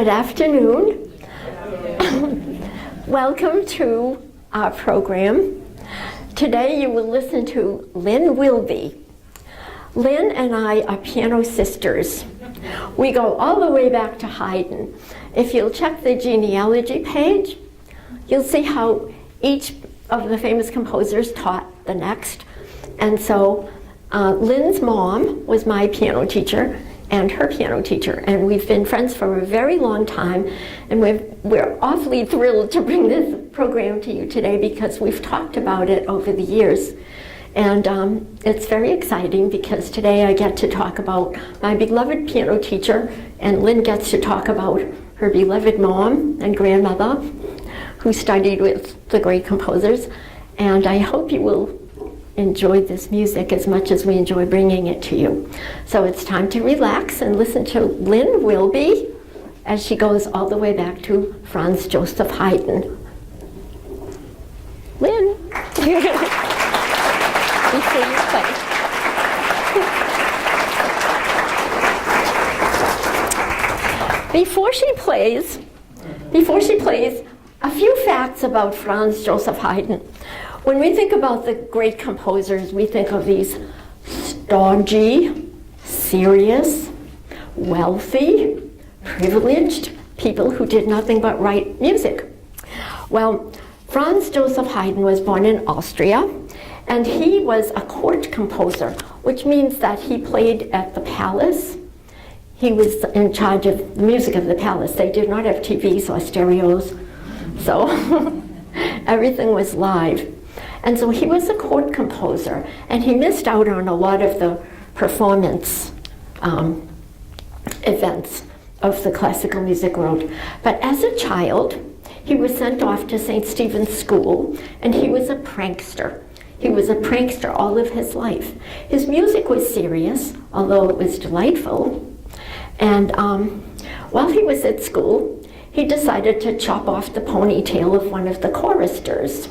Good afternoon. Welcome to our program. Today you will listen to Lynn Wilby. Lynn and I are piano sisters. We go all the way back to Haydn. If you'll check the genealogy page, you'll see how each of the famous composers taught the next. And so Lynn's mom was my piano teacher and her piano teacher, and we've been friends for a very long time, and we're awfully thrilled to bring this program to you today because we've talked about it over the years. And it's very exciting because today I get to talk about my beloved piano teacher, and Lynn gets to talk about her beloved mom and grandmother who studied with the great composers. And I hope you will enjoy this music as much as we enjoy bringing it to you. So it's time to relax and listen to Lynn Wilby as she goes all the way back to Franz Joseph Haydn. Lynn. Before she plays, a few facts about Franz Joseph Haydn. When we think about the great composers, we think of these stodgy, serious, wealthy, privileged people who did nothing but write music. Well, Franz Joseph Haydn was born in Austria, and he was a court composer, which means that he played at the palace. He was in charge of the music of the palace. They did not have TVs or stereos, so everything was live. And so he was a court composer, and he missed out on a lot of the performance events of the classical music world. But as a child, he was sent off to St. Stephen's School, and he was a prankster. He was a prankster all of his life. His music was serious, although it was delightful. And while he was at school, he decided to chop off the ponytail of one of the choristers,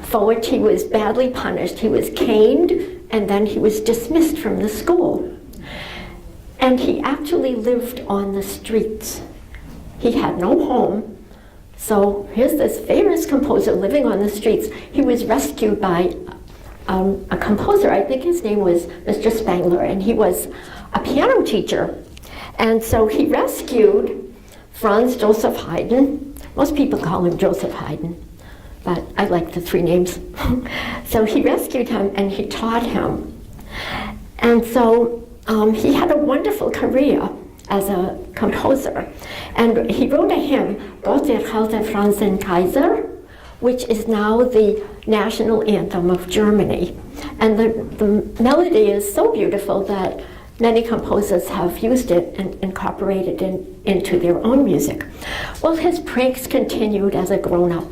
for which he was badly punished. He was caned, and then he was dismissed from the school. And he actually lived on the streets. He had no home. So here's this famous composer living on the streets. He was rescued by a composer, I think his name was Mr. Spangler, and he was a piano teacher. And so he rescued Franz Joseph Haydn. Most people call him Joseph Haydn, but I like the three names. So he rescued him and he taught him. And so he had a wonderful career as a composer. And he wrote a hymn, Gott erhalte Franz den Kaiser, which is now the national anthem of Germany. And the melody is so beautiful that many composers have used it and incorporated it into their own music. Well, his pranks continued as a grown-up.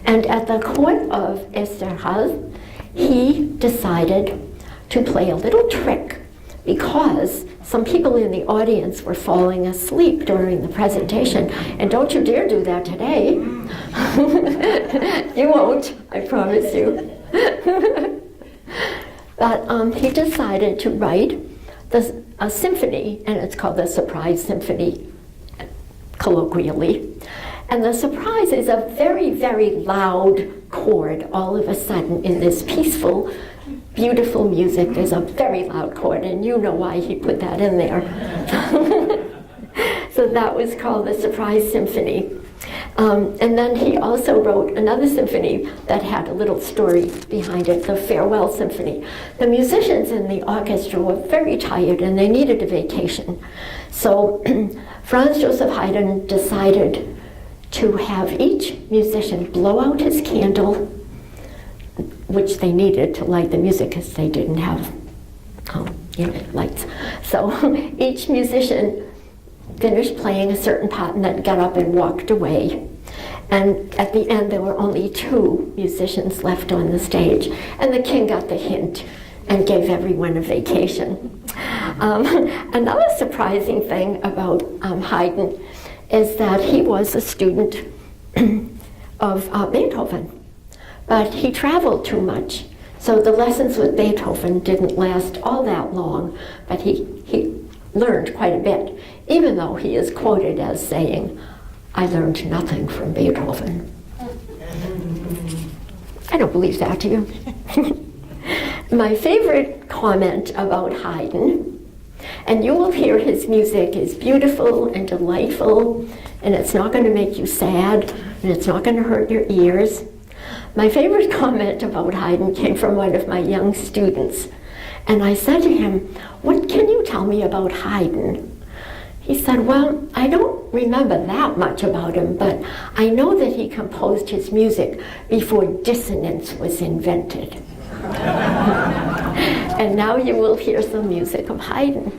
And at the court of Esterházy, he decided to play a little trick because some people in the audience were falling asleep during the presentation. And don't you dare do that today. You won't, I promise you. But he decided to write a symphony, and it's called the Surprise Symphony, colloquially. And the surprise is a very, very loud chord all of a sudden in this peaceful, beautiful music. There's a very loud chord, and you know why he put that in there. So that was called the Surprise Symphony. And then he also wrote another symphony that had a little story behind it, the Farewell Symphony. The musicians in the orchestra were very tired and they needed a vacation. So Franz Joseph Haydn decided to have each musician blow out his candle, which they needed to light the music because they didn't have lights. So each musician finished playing a certain part and then got up and walked away. And at the end, there were only 2 musicians left on the stage. And the king got the hint and gave everyone a vacation. Another surprising thing about Haydn is that he was a student of Beethoven, but he traveled too much. So the lessons with Beethoven didn't last all that long, but he learned quite a bit even though he is quoted as saying, "I learned nothing from Beethoven." I don't believe that, do you? My favorite comment about Haydn, and you will hear his music is beautiful and delightful, and it's not going to make you sad, and it's not going to hurt your ears. My favorite comment about Haydn came from one of my young students, and I said to him, "What can you tell me about Haydn?" He said, "Well, I don't remember that much about him, but I know that he composed his music before dissonance was invented." And now you will hear some music of Haydn.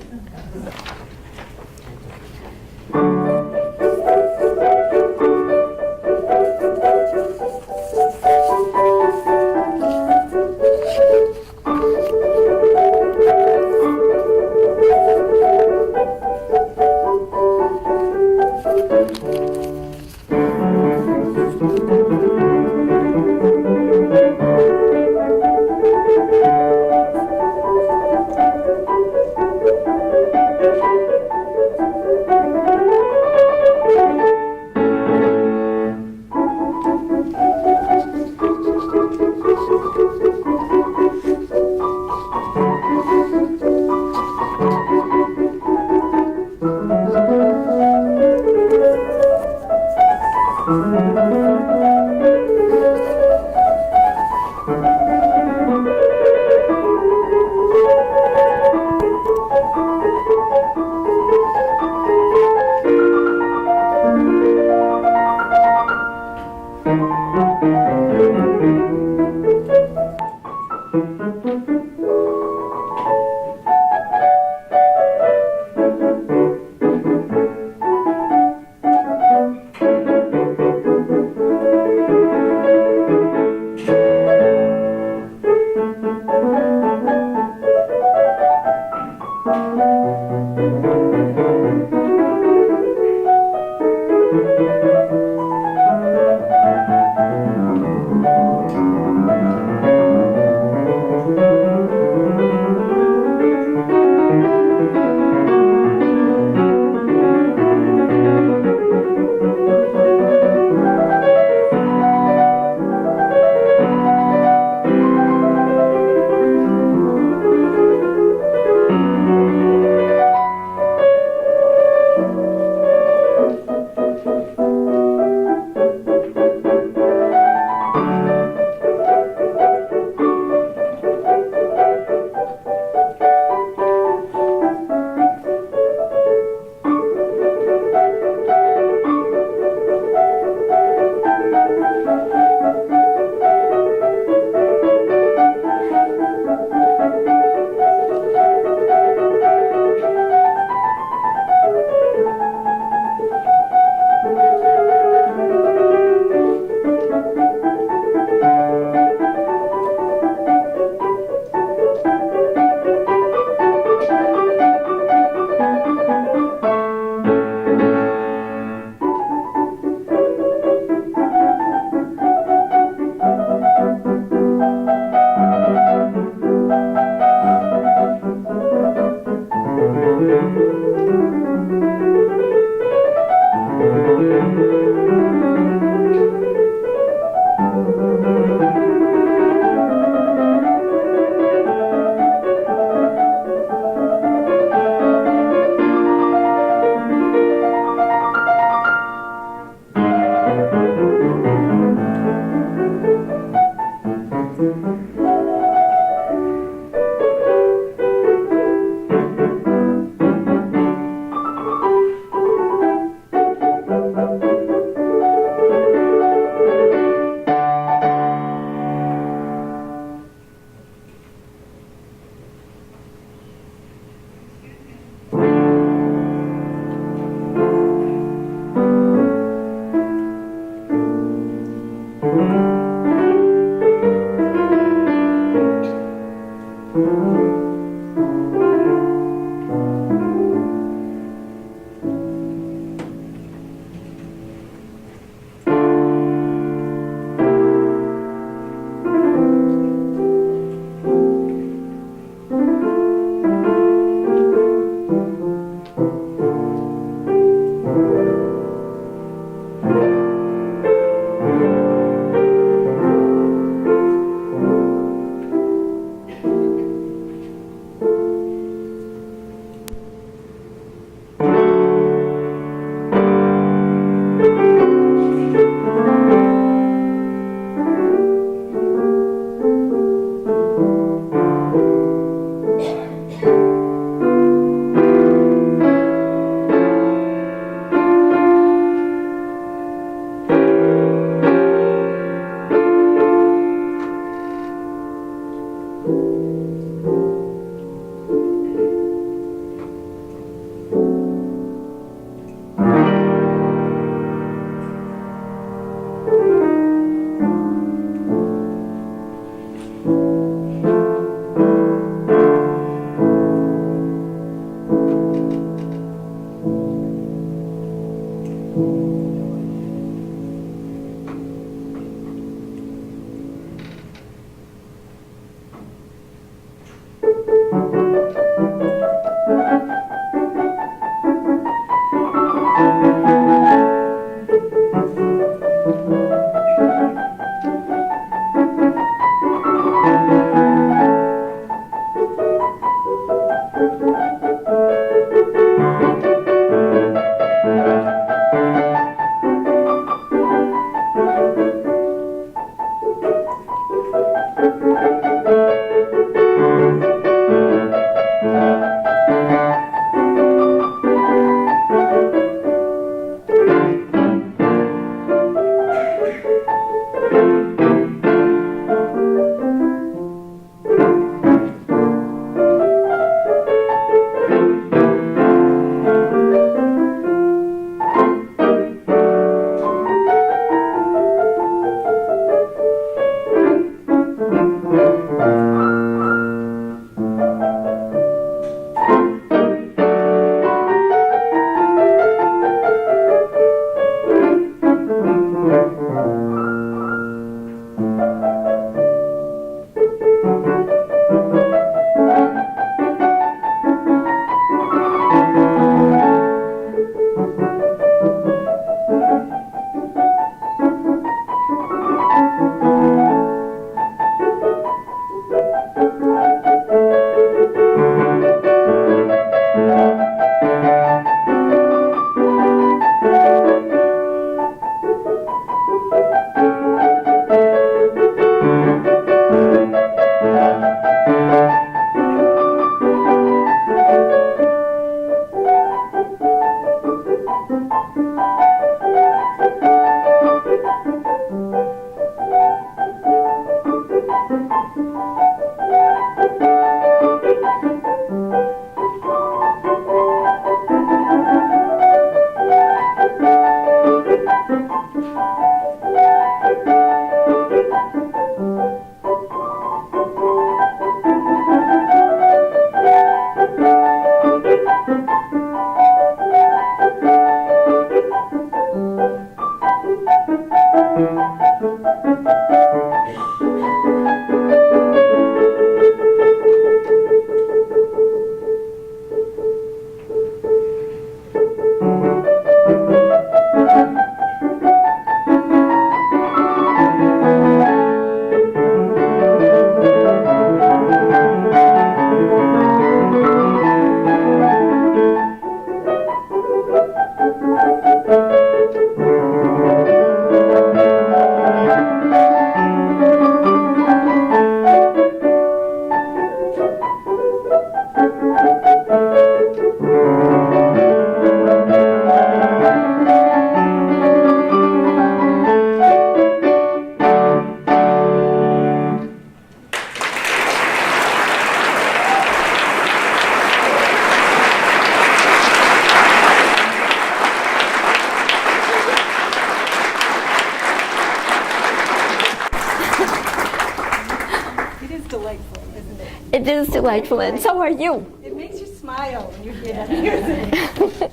It is delightful, and so are you. It makes you smile when you hear that music.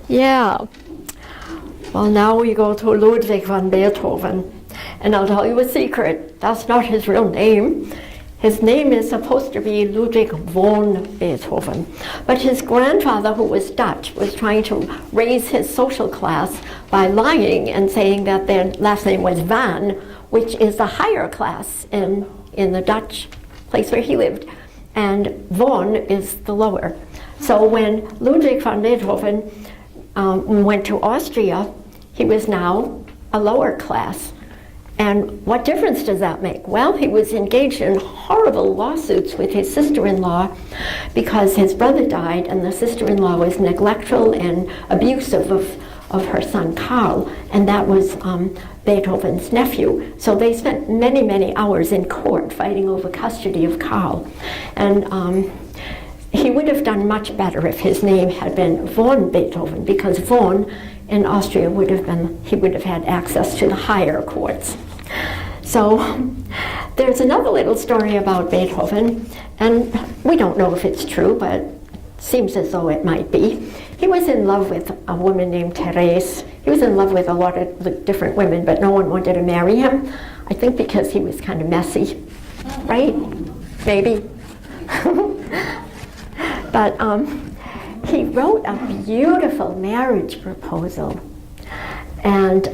Yeah. Well, now we go to Ludwig van Beethoven. And I'll tell you a secret. That's not his real name. His name is supposed to be Ludwig von Beethoven. But his grandfather, who was Dutch, was trying to raise his social class by lying and saying that their last name was Van, which is the higher class in the Dutch place where he lived. And von is the lower. So when Ludwig van Beethoven went to Austria, he was now a lower class. And what difference does that make? Well, he was engaged in horrible lawsuits with his sister-in-law because his brother died and the sister-in-law was neglectful and abusive of her son Karl, and that was Beethoven's nephew. So they spent many, many hours in court fighting over custody of Karl. And he would have done much better if his name had been von Beethoven, because von in Austria would have been, he would have had access to the higher courts. So there's another little story about Beethoven, and we don't know if it's true, but it seems as though it might be. He was in love with a woman named Therese. He was in love with a lot of different women, but no one wanted to marry him. I think because he was kind of messy, right? Maybe. But he wrote a beautiful marriage proposal, and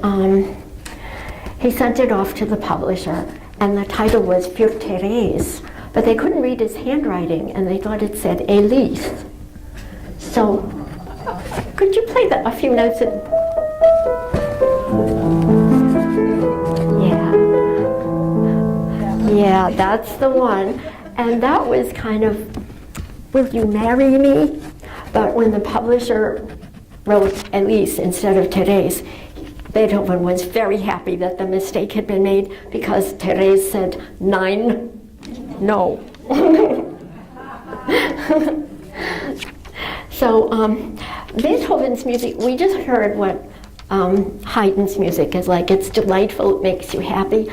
he sent it off to the publisher, and the title was Für Therese, but they couldn't read his handwriting, and they thought it said Elise. So, could you play a few notes? Yeah, that's the one. And that was kind of, will you marry me? But when the publisher wrote Elise instead of Therese, Beethoven was very happy that the mistake had been made because Therese said nine, no. So Beethoven's music, we just heard what Haydn's music is like. It's delightful, it makes you happy.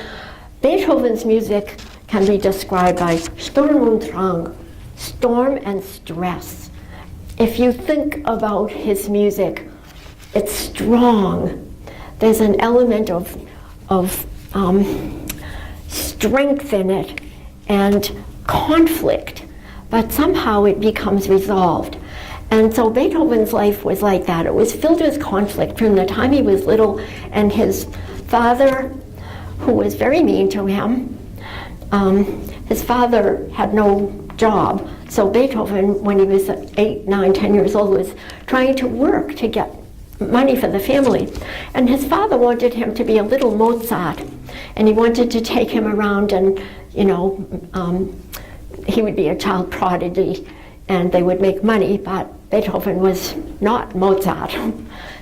Beethoven's music can be described by Sturm und Drang, storm and stress. If you think about his music, it's strong. There's an element of strength in it and conflict, but somehow it becomes resolved. And so Beethoven's life was like that. It was filled with conflict from the time he was little, and his father, who was very mean to him, his father had no job. So Beethoven, when he was 8, 9, 10 years old, was trying to work to get money for the family. And his father wanted him to be a little Mozart. And he wanted to take him around and, he would be a child prodigy and they would make money, but Beethoven was not Mozart.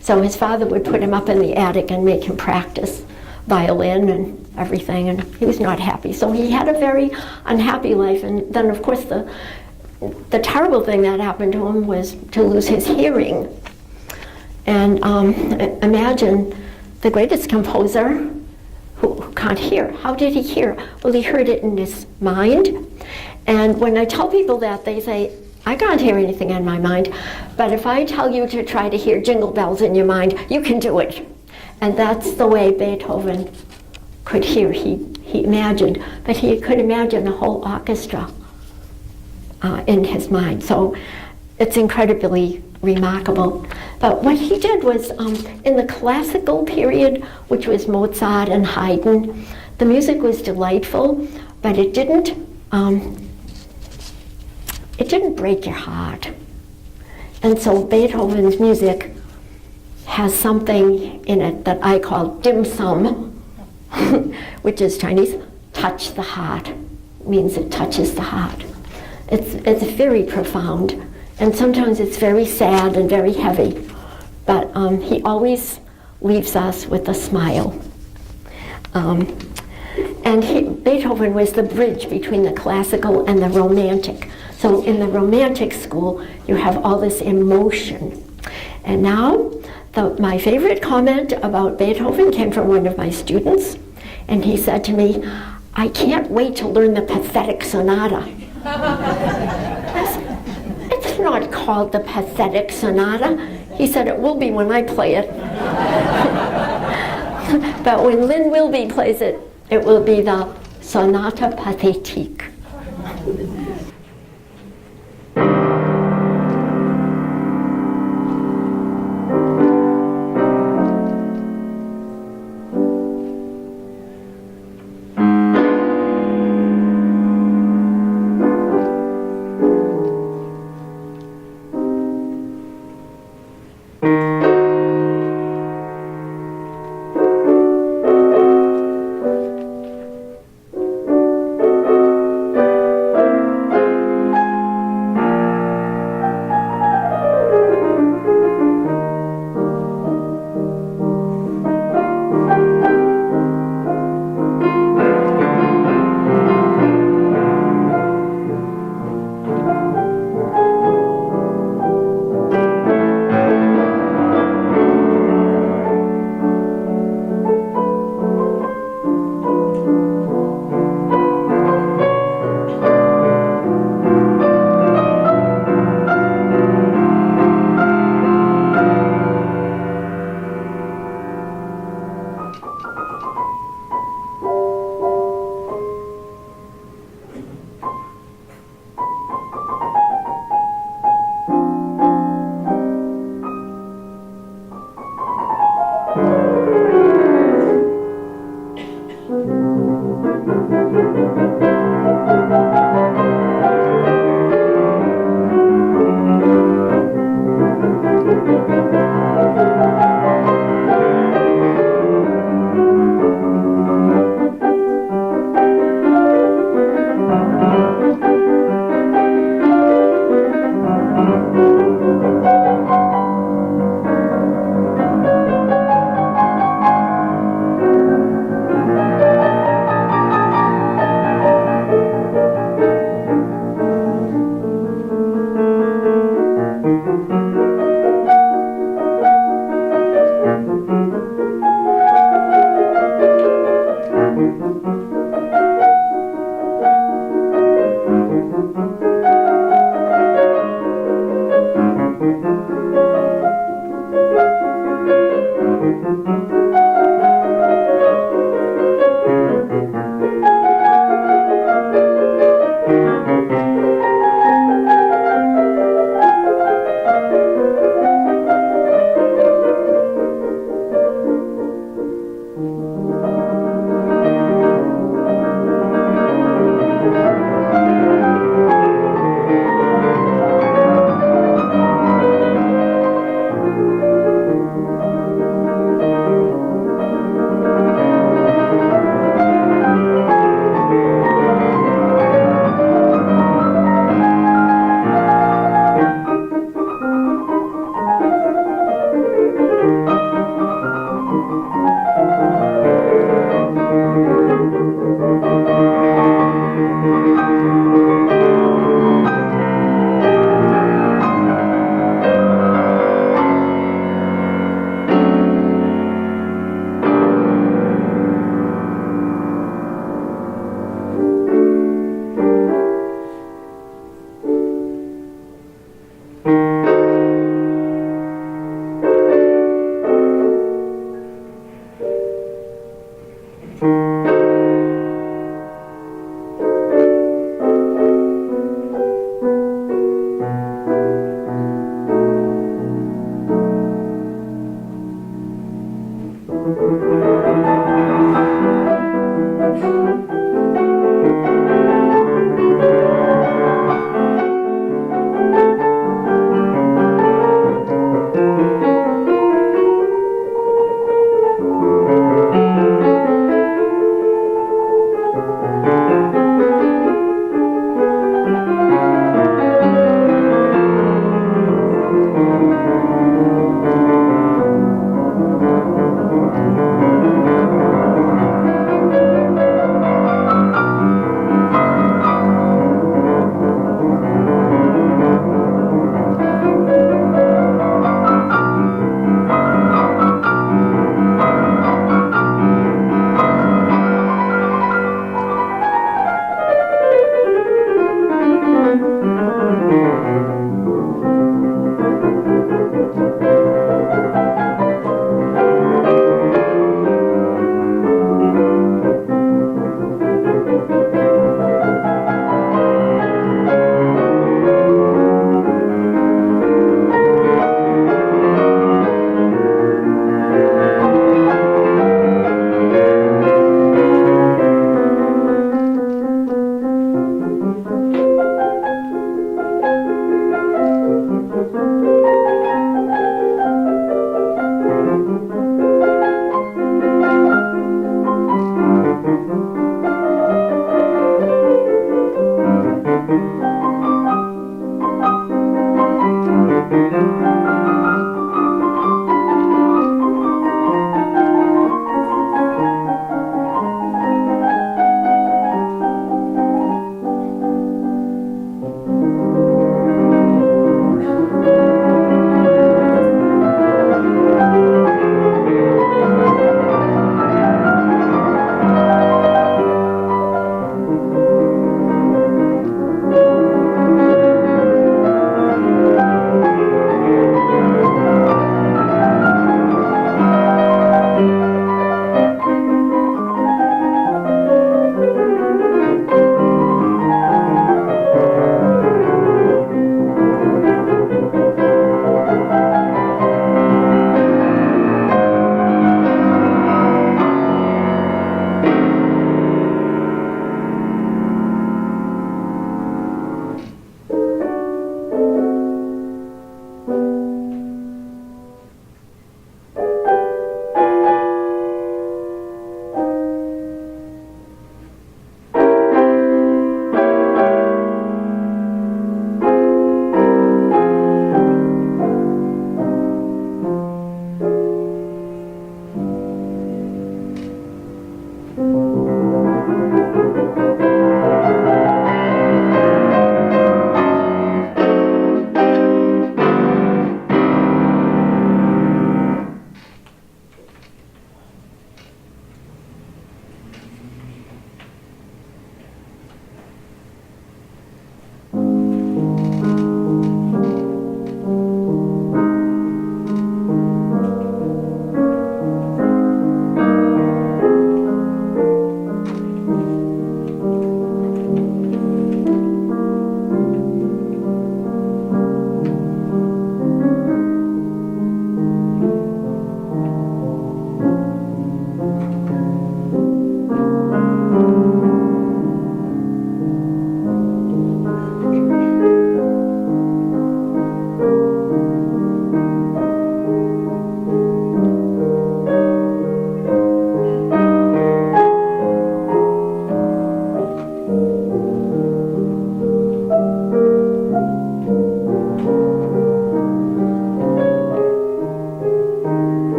So his father would put him up in the attic and make him practice violin and everything, and he was not happy. So he had a very unhappy life, and then of course the terrible thing that happened to him was to lose his hearing. And imagine the greatest composer who can't hear. How did he hear? Well, he heard it in his mind. And when I tell people that, they say, I can't hear anything in my mind, but if I tell you to try to hear jingle bells in your mind, you can do it. And that's the way Beethoven could hear. He imagined, but he could imagine a whole orchestra in his mind. So it's incredibly remarkable. But what he did was, in the classical period, which was Mozart and Haydn, the music was delightful, but it didn't break your heart. And so Beethoven's music has something in it that I call dim sum, which is Chinese, touch the heart. It means it touches the heart. It's very profound. And sometimes it's very sad and very heavy, but he always leaves us with a smile. Beethoven was the bridge between the classical and the romantic. So in the romantic school, you have all this emotion. And now, my favorite comment about Beethoven came from one of my students, and he said to me, I can't wait to learn the Pathetic Sonata. It's not called the Pathetic Sonata. He said it will be when I play it. But when Lynn Wilby plays it, it will be the Sonata Pathétique.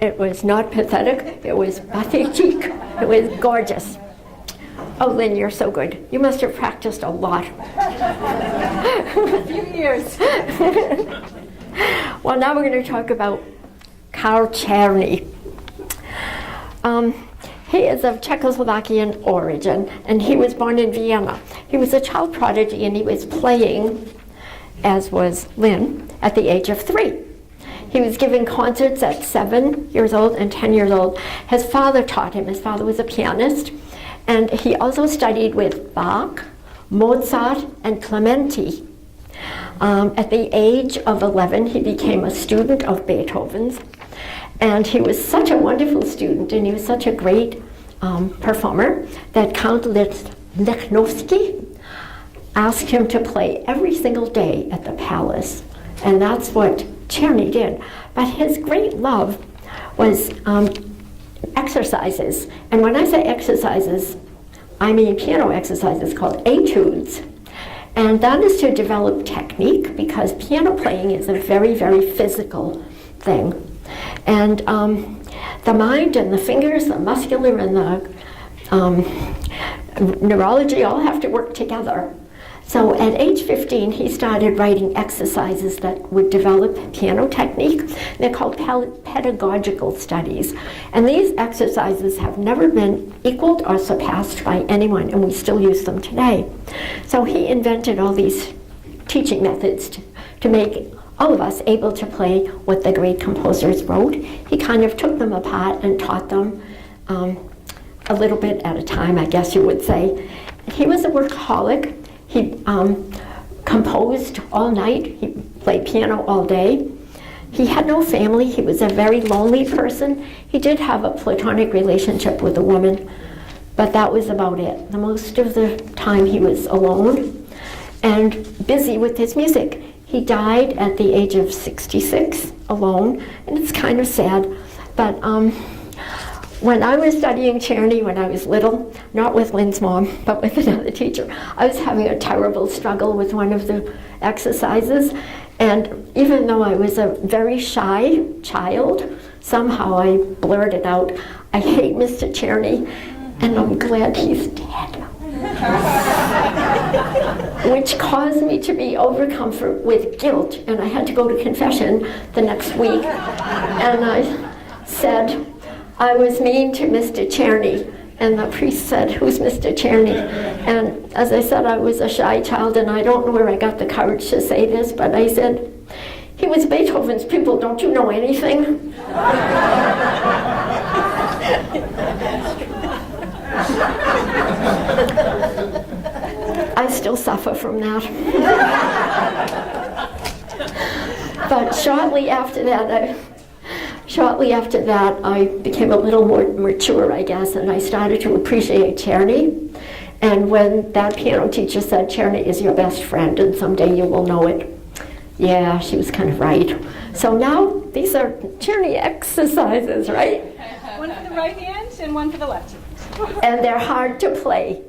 It was not pathetic. It was pathétique. It was gorgeous. Oh, Lynn, you're so good. You must have practiced a lot. A few years. Well, now we're going to talk about Karl Czerny. He is of Czechoslovakian origin, and he was born in Vienna. He was a child prodigy, and he was playing, as was Lynn, at the age of 3. He was giving concerts at 7 years old and 10 years old. His father taught him. His father was a pianist, and he also studied with Bach, Mozart, and Clementi. At the age of 11, he became a student of Beethoven's, and he was such a wonderful student, and he was such a great performer that Count Lichnowsky asked him to play every single day at the palace, and that's what Czerny did. But his great love was exercises, and when I say exercises, I mean piano exercises called etudes. And that is to develop technique, because piano playing is a very, very physical thing. And the mind and the fingers, the muscular and the neurology all have to work together. So at age 15, he started writing exercises that would develop piano technique. They're called pedagogical studies. And these exercises have never been equaled or surpassed by anyone, and we still use them today. So he invented all these teaching methods to make all of us able to play what the great composers wrote. He kind of took them apart and taught them a little bit at a time, I guess you would say. He was a workaholic. He composed all night. He played piano all day. He had no family. He was a very lonely person. He did have a platonic relationship with a woman, but that was about it. The most of the time he was alone and busy with his music. He died at the age of 66, alone, and it's kind of sad. But when I was studying Czerny when I was little, not with Lynn's mom, but with another teacher, I was having a terrible struggle with one of the exercises. And even though I was a very shy child, somehow I blurted out, "I hate Mr. Czerny, and I'm glad he's dead." Which caused me to be overcome with guilt, and I had to go to confession the next week. And I said, I was mean to Mr. Czerny, and the priest said, "Who's Mr. Czerny?" And as I said, I was a shy child, and I don't know where I got the courage to say this, but I said, "He was Beethoven's pupil, don't you know anything?" I still suffer from that. But shortly after that, I became a little more mature, I guess, and I started to appreciate Czerny. And when that piano teacher said, "Czerny is your best friend, and someday you will know it," yeah, she was kind of right. So now these are Czerny exercises, right? One for the right hand and one for the left hand. And they're hard to play.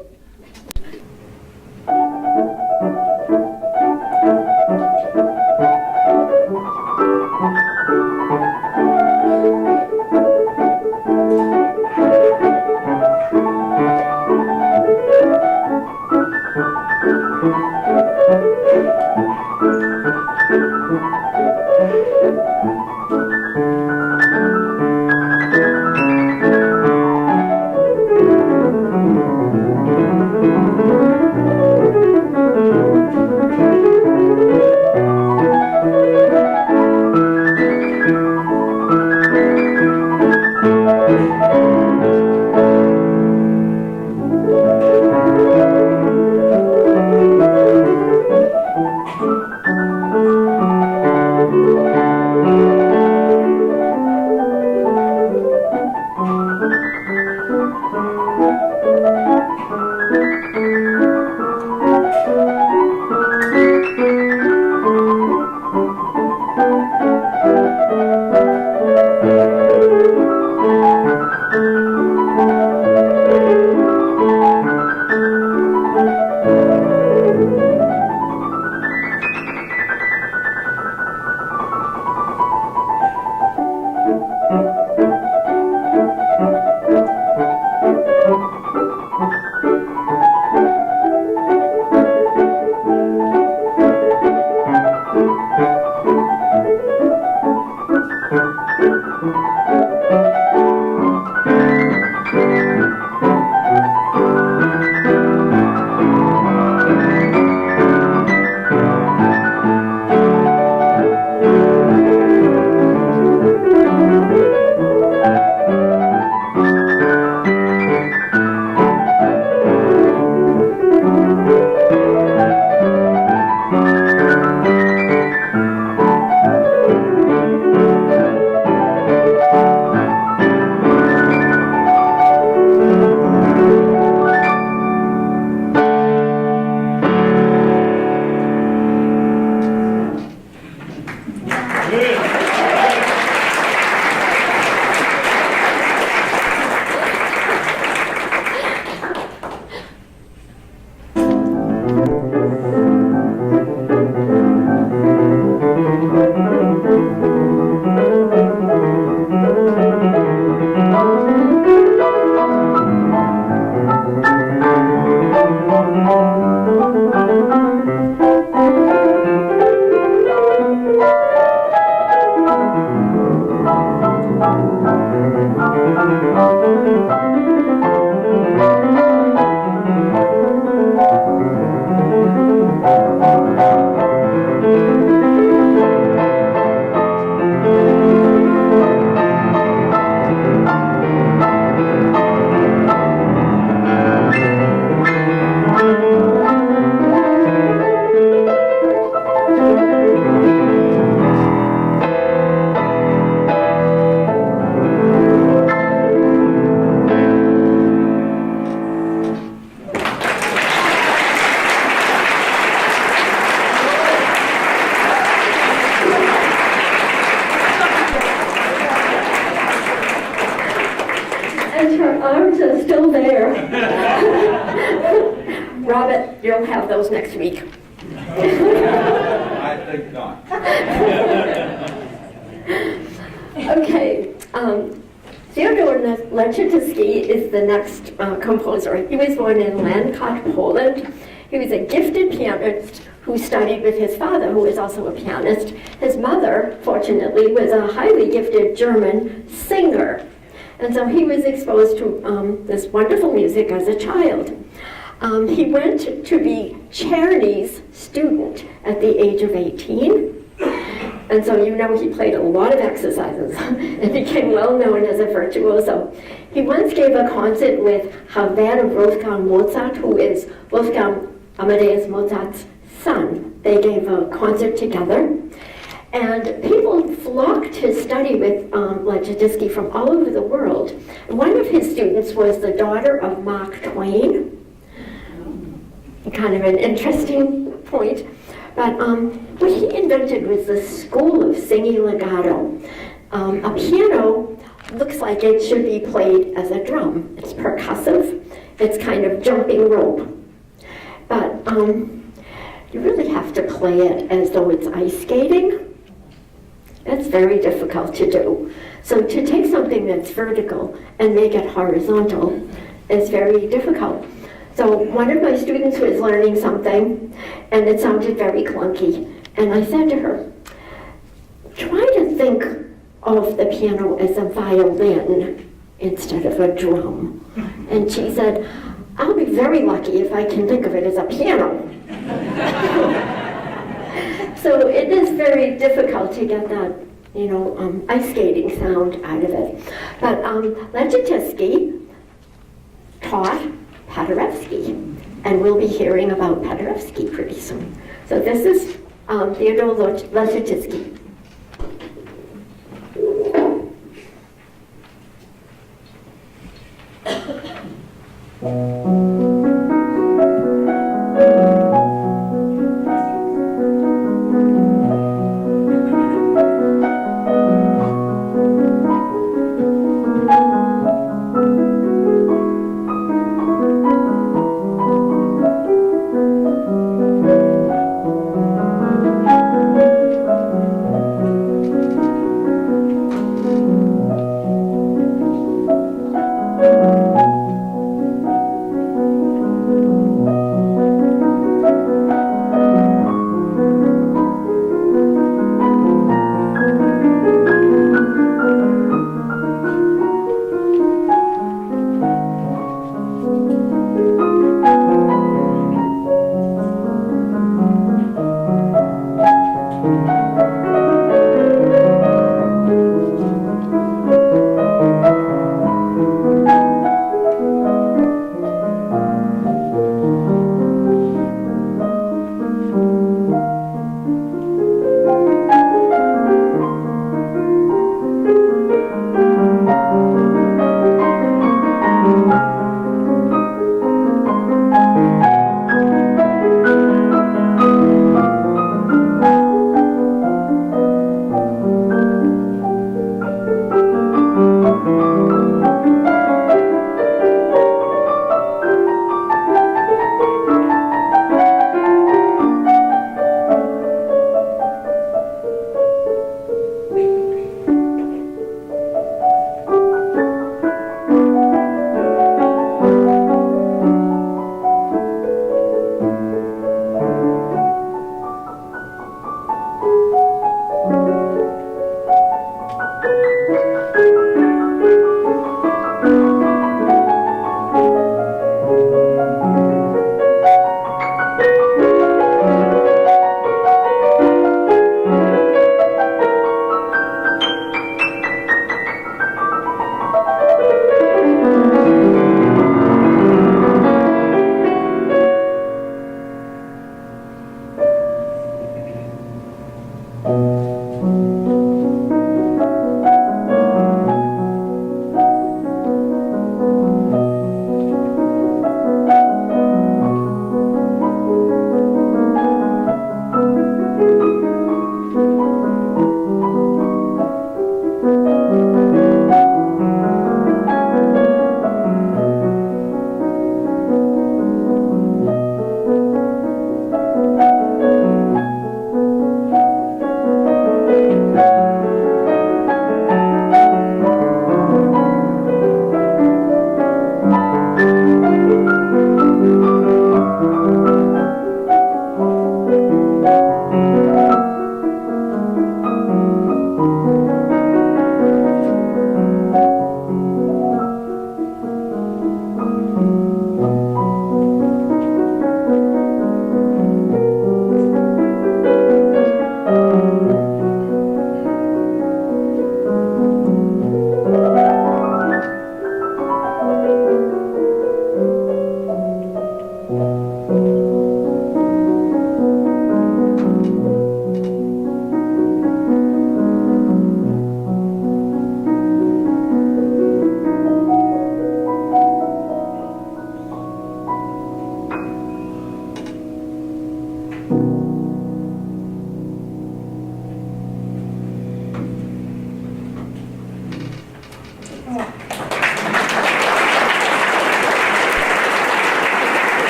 have those next week. I think not. Okay, Theodor Leczycki is the next composer. He was born in Lankot, Poland. He was a gifted pianist who studied with his father, who was also a pianist. His mother, fortunately, was a highly gifted German singer. And so he was exposed to this wonderful music as a child. He went to be Czerny's student at the age of 18. And so you know he played a lot of exercises and became well known as a virtuoso. He once gave a concert with Havana Wolfgang Mozart, who is Wolfgang Amadeus Mozart's son. They gave a concert together. And people flocked to study with Leczycki from all over the world. And one of his students was the daughter of Mark Twain. Kind of an interesting point. But what he invented was the school of singing legato. A piano looks like it should be played as a drum. It's percussive. It's kind of jumping rope. But you really have to play it as though it's ice skating. That's very difficult to do. So to take something that's vertical and make it horizontal is very difficult. So one of my students was learning something and it sounded very clunky. And I said to her, try to think of the piano as a violin instead of a drum. And she said, I'll be very lucky if I can think of it as a piano. So it is very difficult to get that, ice skating sound out of it. But Leczycki taught Paderewski, and we'll be hearing about Paderewski pretty soon. So this is Theodor Leczycki.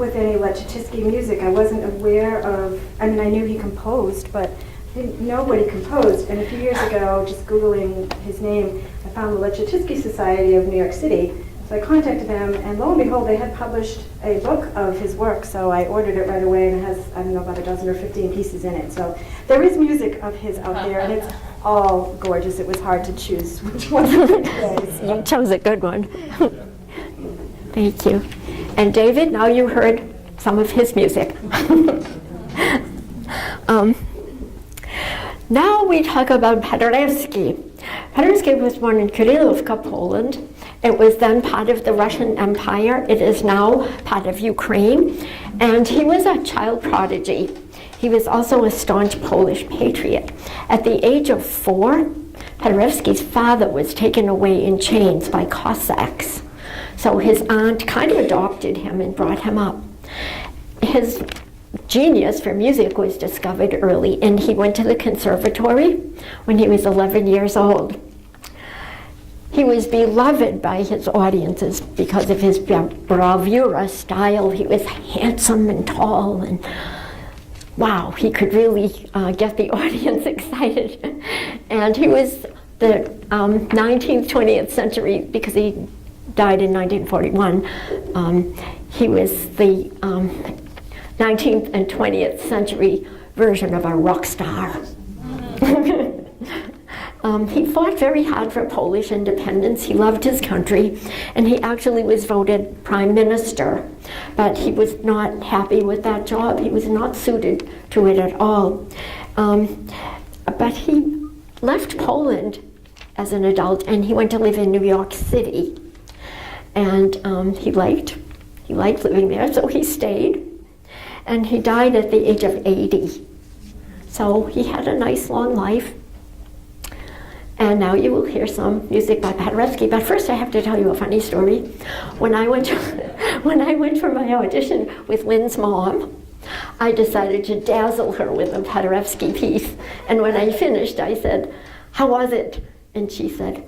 with any Leschetizky music. I wasn't aware of, I mean, I knew he composed, but I didn't know what he composed. And a few years ago, just Googling his name, I found the Leschetizky Society of New York City. So I contacted them, and lo and behold, they had published a book of his work. So I ordered it right away, and it has, I don't know, about a dozen or 15 pieces in it. So there is music of his out there, and it's all gorgeous. It was hard to choose which one to play. You chose a good one. Thank you. And David, now you heard some of his music. Now we talk about Paderewski. Paderewski was born in Krylovka, Poland. It was then part of the Russian Empire. It is now part of Ukraine. And he was a child prodigy. He was also a staunch Polish patriot. At the age of 4, Paderewski's father was taken away in chains by Cossacks. So his aunt kind of adopted him and brought him up. His genius for music was discovered early, and he went to the conservatory when he was 11 years old. He was beloved by his audiences because of his bravura style. He was handsome and tall, and wow, he could really get the audience excited. And he was the 19th, 20th century, because he died in 1941, he was the 19th and 20th century version of a rock star. He fought very hard for Polish independence. He loved his country, and he actually was voted prime minister. But he was not happy with that job. He was not suited to it at all. But he left Poland as an adult, and he went to live in New York City. And he liked living there, so he stayed. And he died at the age of 80. So he had a nice long life. And now you will hear some music by Paderewski. But first I have to tell you a funny story. When I went for my audition with Lynn's mom, I decided to dazzle her with a Paderewski piece. And when I finished, I said, "How was it?" And she said,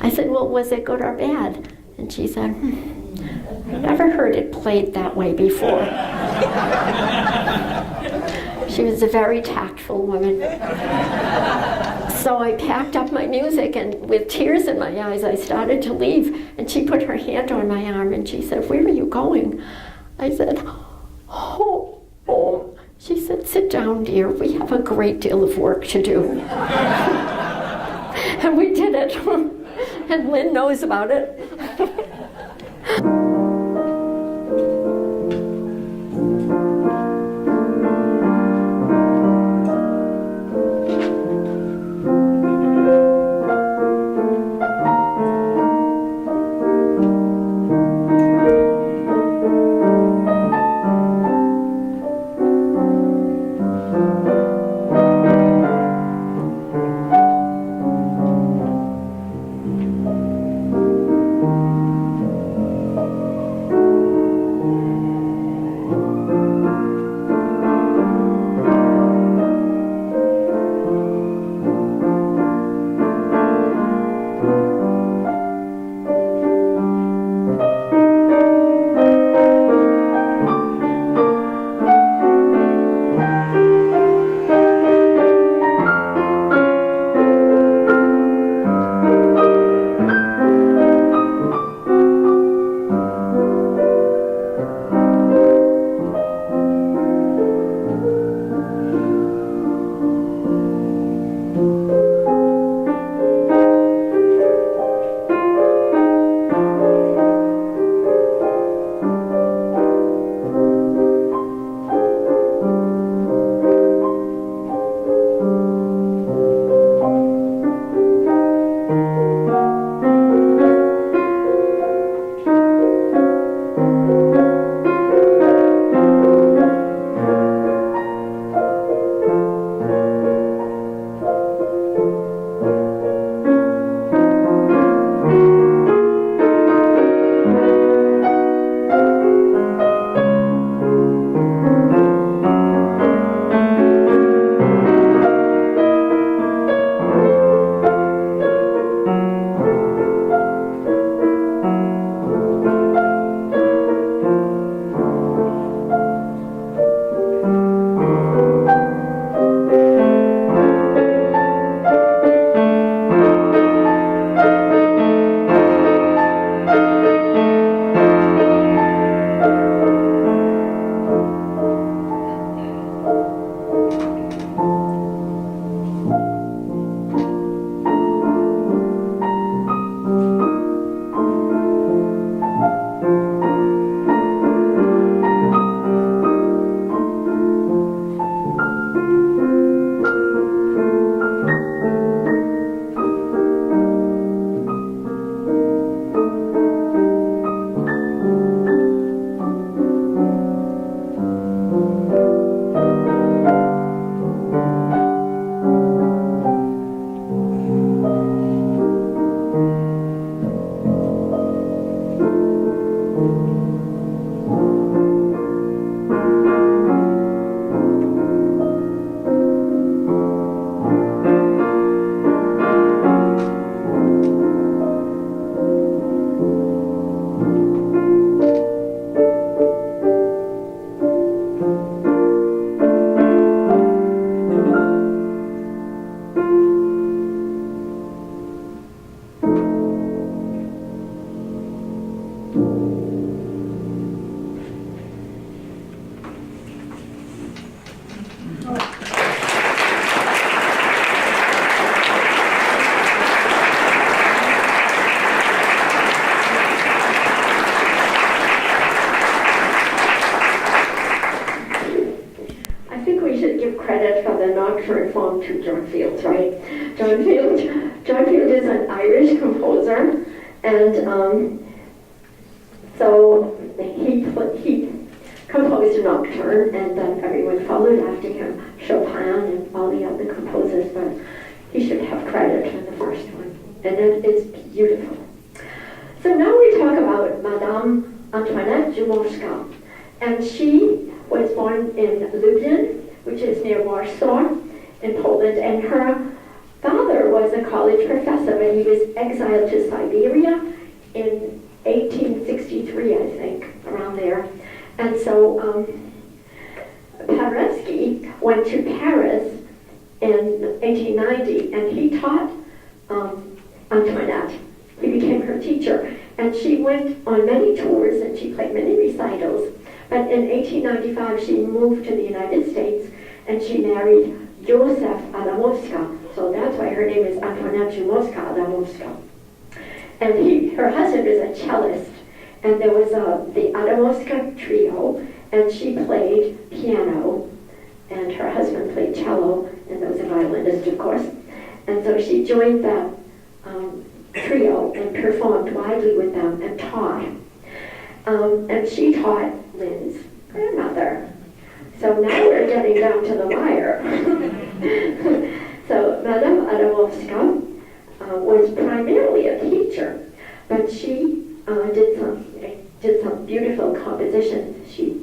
I said, "Well, was it good or bad?" And she said, "I never heard it played that way before." She was a very tactful woman. So I packed up my music, and with tears in my eyes, I started to leave. And she put her hand on my arm, and she said, "Where are you going?" I said, "Oh, home." She said, "Sit down, dear. We have a great deal of work to do." And we did it. And Lynn knows about it. credit for the nocturne form to John Field, right? John Field is an Irish composer, and so he composed a nocturne, and then everyone followed after him, Chopin and all the other composers, but he should have credit for the first one, and it is beautiful. So now we talk about Madame Antoinette Jumoska, and she was born in Lublin, which is near Warsaw in Poland, and her father was a college professor, and he was exiled to Siberia in 1863, I think, around there. And so Paderewski went to Paris in 1890, and he taught Antoinette. He became her teacher, and she went on many tours, and she played many recitals. But in 1895, she moved to the United States, and she married Joseph Adamowska. So that's why her name is Antoinette Jumoska Adamowska. And her husband is a cellist, and there was the Adamowska trio, and she played piano, and her husband played cello, and there was a violinist, of course. And so she joined the trio and performed widely with them and taught. And she taught Lynn's grandmother. So now we're getting down to the wire. So Madame Adamowska was primarily a teacher, but she did some beautiful compositions. She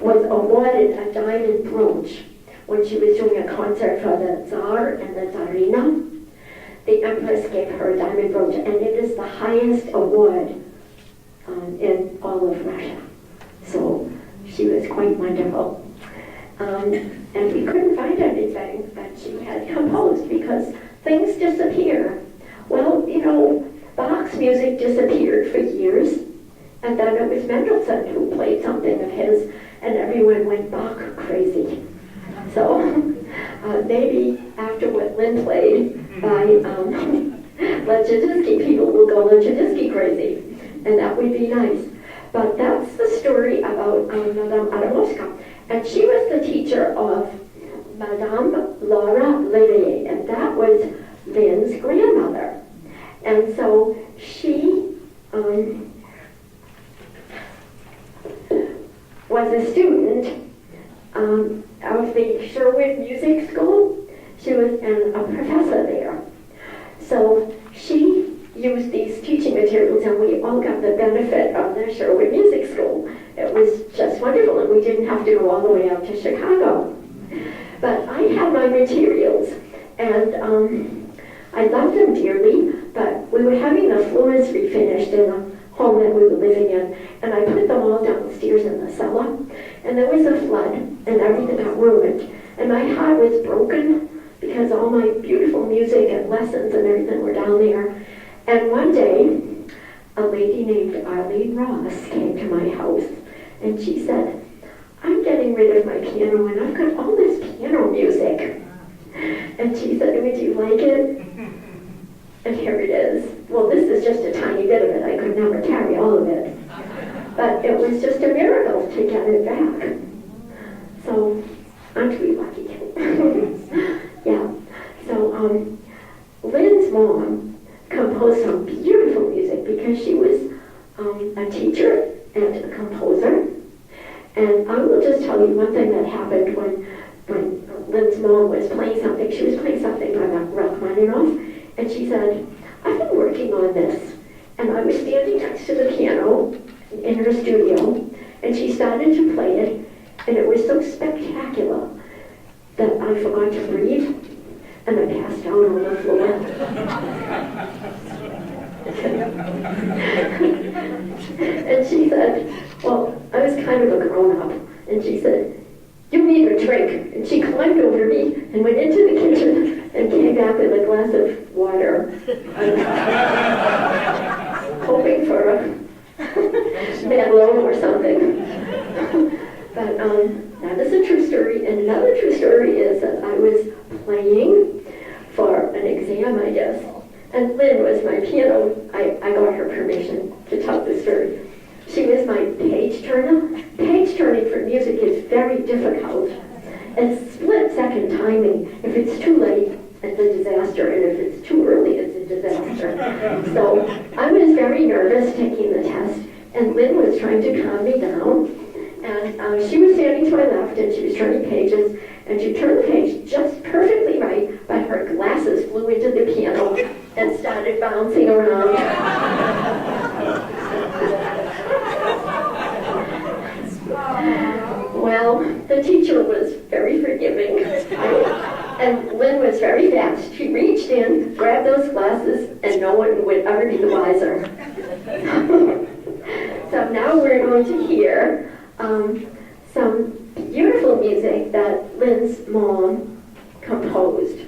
was awarded a diamond brooch when she was doing a concert for the Tsar and the Tsarina. The Empress gave her a diamond brooch, and it is the highest award in all of Russia. So she was quite wonderful. And we couldn't find anything that she had composed because things disappear. Well, you know, Bach's music disappeared for years, and then it was Mendelssohn who played something of his, and everyone went Bach crazy. So maybe after what Lynn played by Leschetizky, people will go Leschetizky crazy, and that would be nice. But that's the story about Madame Adamowska. And she was the teacher of Madame Laura Levier, and that was Lynn's grandmother. And so she was a student of the Sherwood Music School. She was a professor there. So she used these teaching materials, and we all got the benefit of the Sherwood Music School. It was just wonderful, and we didn't have to go all the way out to Chicago. But I had my materials, and I loved them dearly, but we were having the floors refinished in the home that we were living in, and I put them all downstairs in the cellar, and there was a flood, and everything got ruined, and my heart was broken because all my beautiful music and lessons and everything were down there. And one day, a lady named Arlene Ross came to my house, and she said, "I'm getting rid of my piano, and I've got all this piano music." And she said, "Would you like it?" And here it is. Well, this is just a tiny bit of it. I could never carry all of it. But it was just a miracle to get it back. So, aren't we lucky? Yeah. So, Lynn's mom composed some beautiful music because she was a teacher and a composer. And I will just tell you one thing that happened when Lynn's mom was playing something. She was playing something by Rachmaninoff, and she said, "I've been working on this." And I was standing next to the piano in her studio, and she started to play it, and it was so spectacular that I forgot to breathe, and I passed out on the floor. And she said, well, I was kind of a grown-up, and she said, "You need a drink." And she climbed over me and went into the kitchen and came back with a glass of water, hoping for a Merlot or something. But that is a true story. And another true story is that I was playing for an exam, I guess, and Lynn was my piano. I got her permission to tell the story. She was my page turner. Page turning for music is very difficult. it's split-second timing. If it's too late, it's a disaster, and if it's too early, it's a disaster. So I was very nervous taking the test, and Lynn was trying to calm me down. And she was standing to my left, and she was turning pages, and she turned the page just perfectly right, but her glasses flew into the piano and started bouncing around. Well, the teacher was very forgiving, and Lynn was very fast. She reached in, grabbed those glasses, and no one would ever be the wiser. So now we're going to hear some beautiful music that Lynn's mom composed.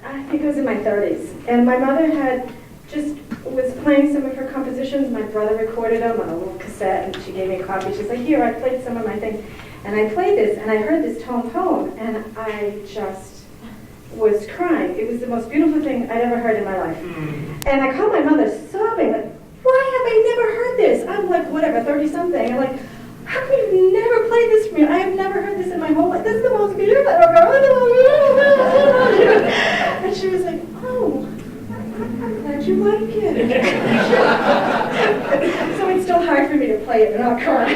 I think I was in my 30s, and my mother was playing some of her compositions. My brother recorded them on a little cassette, and she gave me a copy. She's like, here, I played some of my things. And I played this, and I heard this tone poem, and I just was crying. It was the most beautiful thing I'd ever heard in my life. And I called my mother sobbing, like, why have I never heard this? I'm like, whatever, 30-something. I'm like, how come you've never played this for me? I have never heard this in my whole life. This is the most beautiful. And she was like, oh, I'm glad you like it. So it's still hard for me to play it and not cry.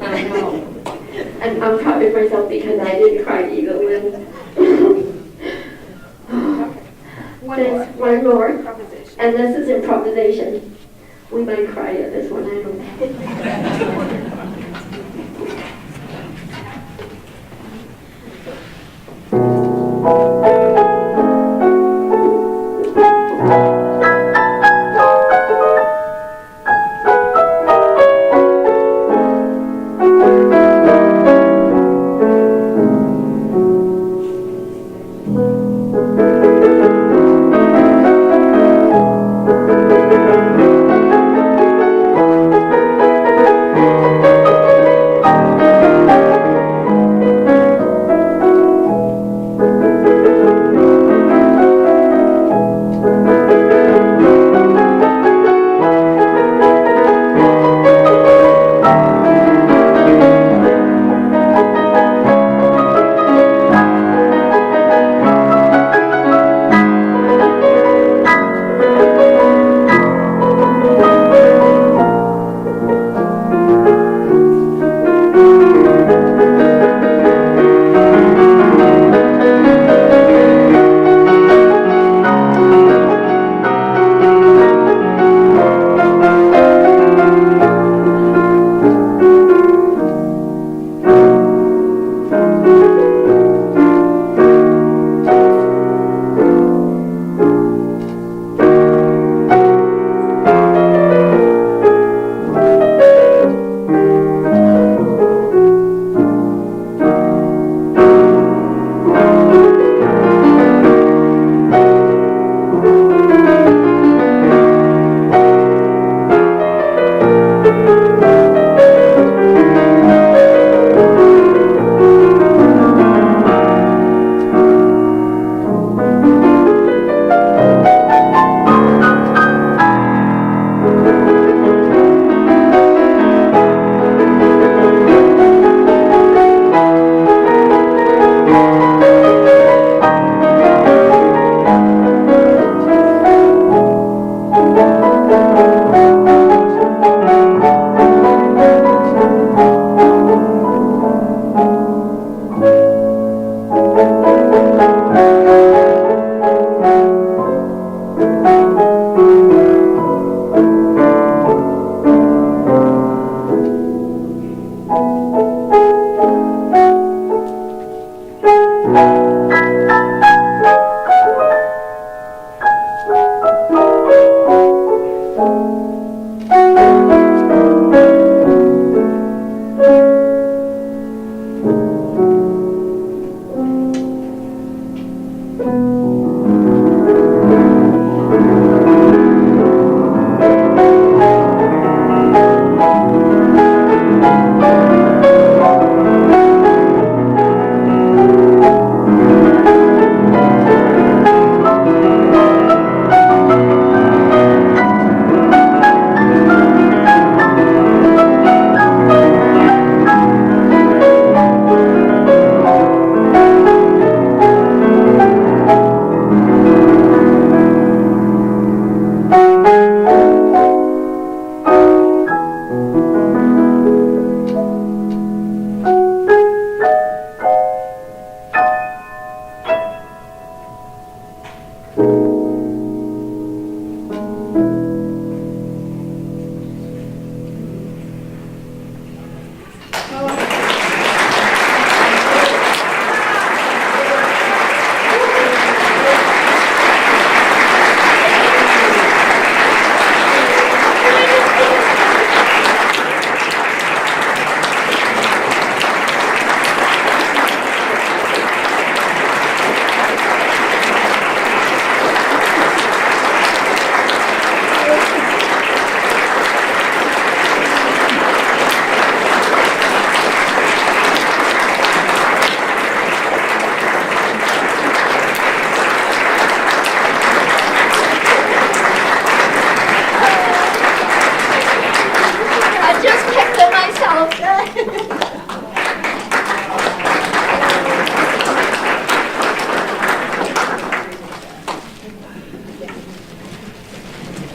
I know. And I'm proud of myself because I didn't cry either when. There's one more. Improvisation. And this is improvisation. We might cry at this one, I don't know.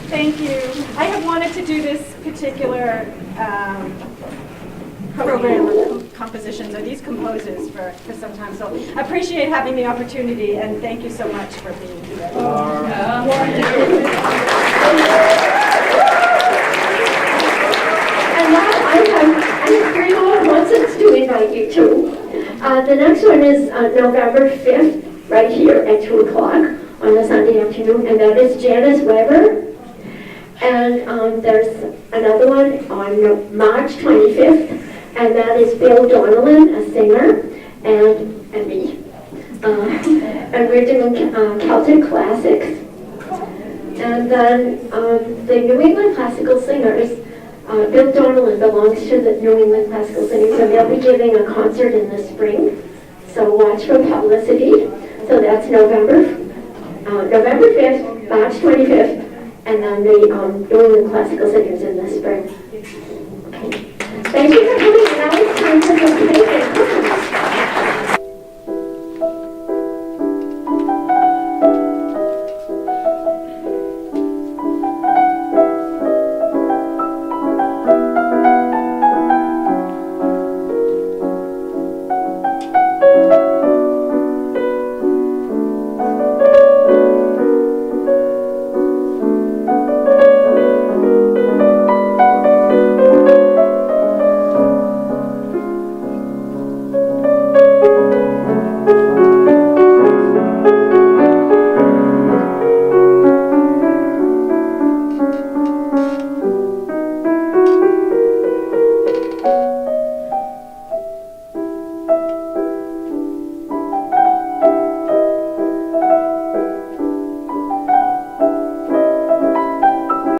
Thank you. I have wanted to do this particular program of compositions, or these composers, for some time. So I appreciate having the opportunity, and thank you so much for being here. And now I have three more concerts to invite you to. The next one is November 5th, right here at 2 o'clock on a Sunday afternoon, and that is Janice Weber. And there's another one on March 25th, and that is Bill Donnellan, a singer, and me. And we're doing Celtic classics. And then the New England Classical Singers, Bill Donnellan belongs to the New England Classical Singers, and they'll be giving a concert in the spring. So watch for publicity. So that's November 5th, March 25th, and then the New England Classical Singers in the spring. Okay. Thank you for coming. Now it's time for some cake and cookies.